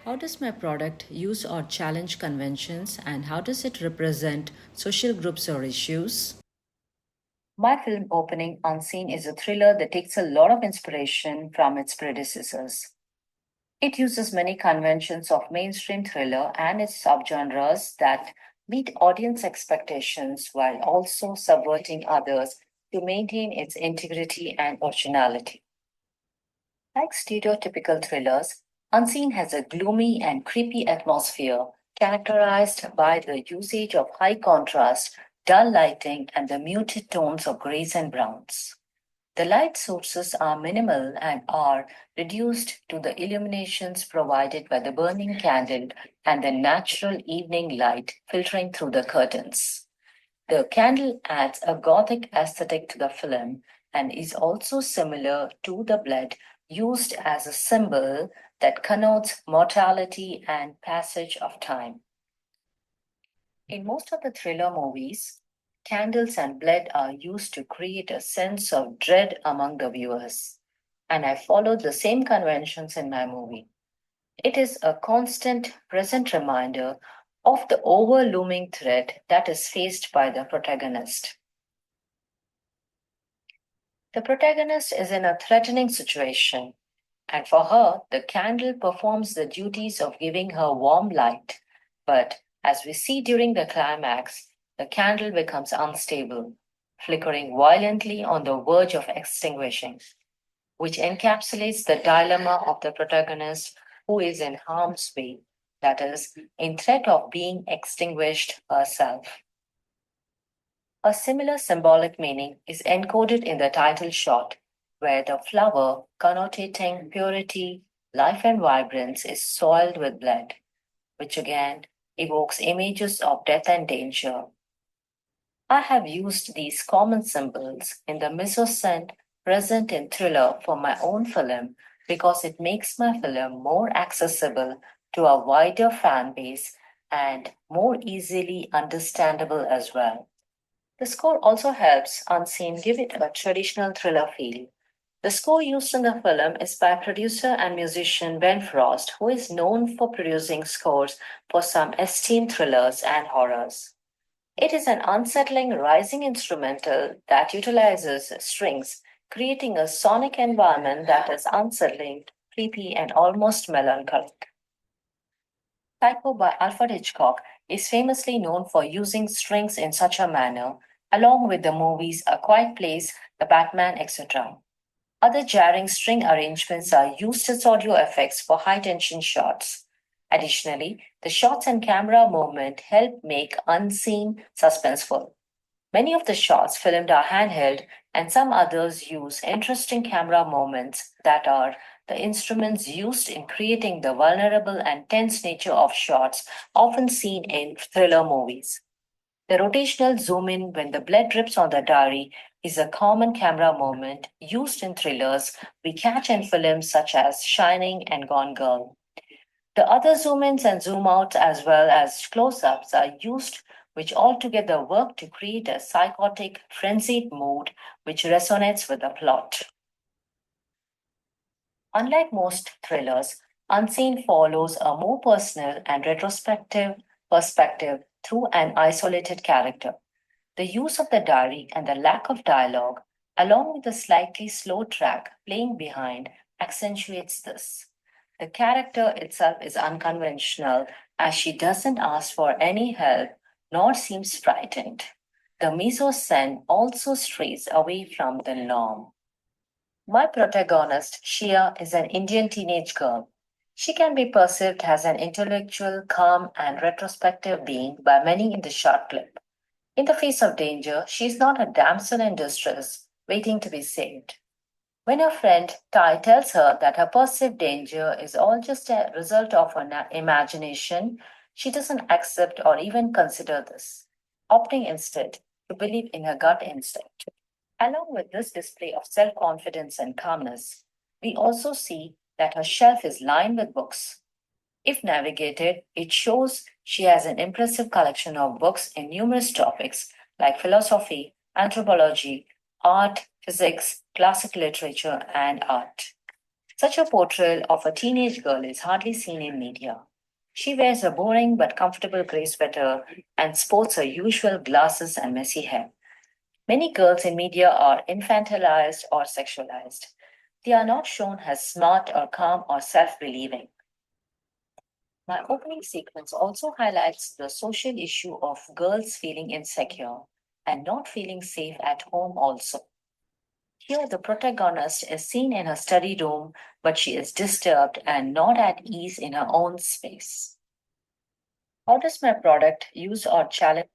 How does my product use or challenge conventions, and how does it represent social groups or issues? My film Opening Unseen is a thriller that takes a lot of inspiration from its predecessors. It uses many conventions of mainstream thriller and its subgenres that meet audience expectations while also subverting others to maintain its integrity and originality. Like stereotypical thrillers, Unseen has a gloomy and creepy atmosphere characterized by the usage of high contrast, dull lighting, and the muted tones of grays and browns. The light sources are minimal and are reduced to the illuminations provided by the burning candle and the natural evening light filtering through the curtains. The candle adds a gothic aesthetic to the film and is also similar to the blood used as a symbol that connotes mortality and passage of time. In most of the thriller movies, candles and blood are used to create a sense of dread among the viewers. And I followed the same conventions in my movie. It is a constant, present reminder of the overlooming threat that is faced by the protagonist. The protagonist is in a threatening situation, and for her, the candle performs the duties of giving her warm light. But as we see during the climax, the candle becomes unstable, flickering violently on the verge of extinguishing, which encapsulates the dilemma of the protagonist who is in harm's way, that is, in threat of being extinguished herself. A similar symbolic meaning is encoded in the title shot, where the flower, connotating purity, life, and vibrance, is soiled with blood, which again evokes images of death and danger. I have used these common symbols in the mise-en-scène present in thriller for my own film because it makes my film more accessible to a wider fan base and more easily understandable as well. The score also helps Unseen give it a traditional thriller feel. The score used in the film is by producer and musician Ben Frost, who is known for producing scores for some esteemed thrillers and horrors. It is an unsettling rising instrumental that utilizes strings, creating a sonic environment that is unsettling, creepy, and almost melancholic. Psycho by Alfred Hitchcock is famously known for using strings in such a manner, along with the movies A Quiet Place, The Batman, etc. Other jarring string arrangements are used as audio effects for high tension shots. Additionally, the shots and camera movement help make unseen suspenseful. Many of the shots filmed are handheld, and some others use interesting camera moments that are the instruments used in creating the vulnerable and tense nature of shots often seen in thriller movies. The rotational zoom in when the blood drips on the diary is a common camera moment used in thrillers we catch in films such as Shining and Gone Girl. The other zoom ins and zoom outs, as well as close ups, are used, which altogether work to create a psychotic, frenzied mood which resonates with the plot. Unlike most thrillers, Unseen follows a more personal and retrospective perspective through an isolated character. The use of the diary and the lack of dialogue, along with the slightly slow track playing behind, accentuates this. The character itself is unconventional as she doesn't ask for any help nor seems frightened. The mise-en-scène also strays away from the norm. My protagonist, Shia, is an Indian teenage girl. She can be perceived as an intellectual, calm, and retrospective being by many in the short clip. In the face of danger, she is not a damsel in distress waiting to be saved. When her friend Tai tells her that her perceived danger is all just a result of her imagination, she doesn't accept or even consider this, opting instead to believe in her gut instinct. Along with this display of self confidence and calmness, we also see that her shelf is lined with books. If navigated, it shows she has an impressive collection of books in numerous topics like philosophy, anthropology, art, physics, classic literature, and art. Such a portrayal of a teenage girl is hardly seen in media. She wears a boring but comfortable gray sweater and sports her usual glasses and messy hair. Many girls in media are infantilized or sexualized. They are not shown as smart or calm or self believing. My opening sequence also highlights the social issue of girls feeling insecure and not feeling safe at home, also. Here, the protagonist is seen in her study room, but she is disturbed and not at ease in her own space. How does my product use or challenge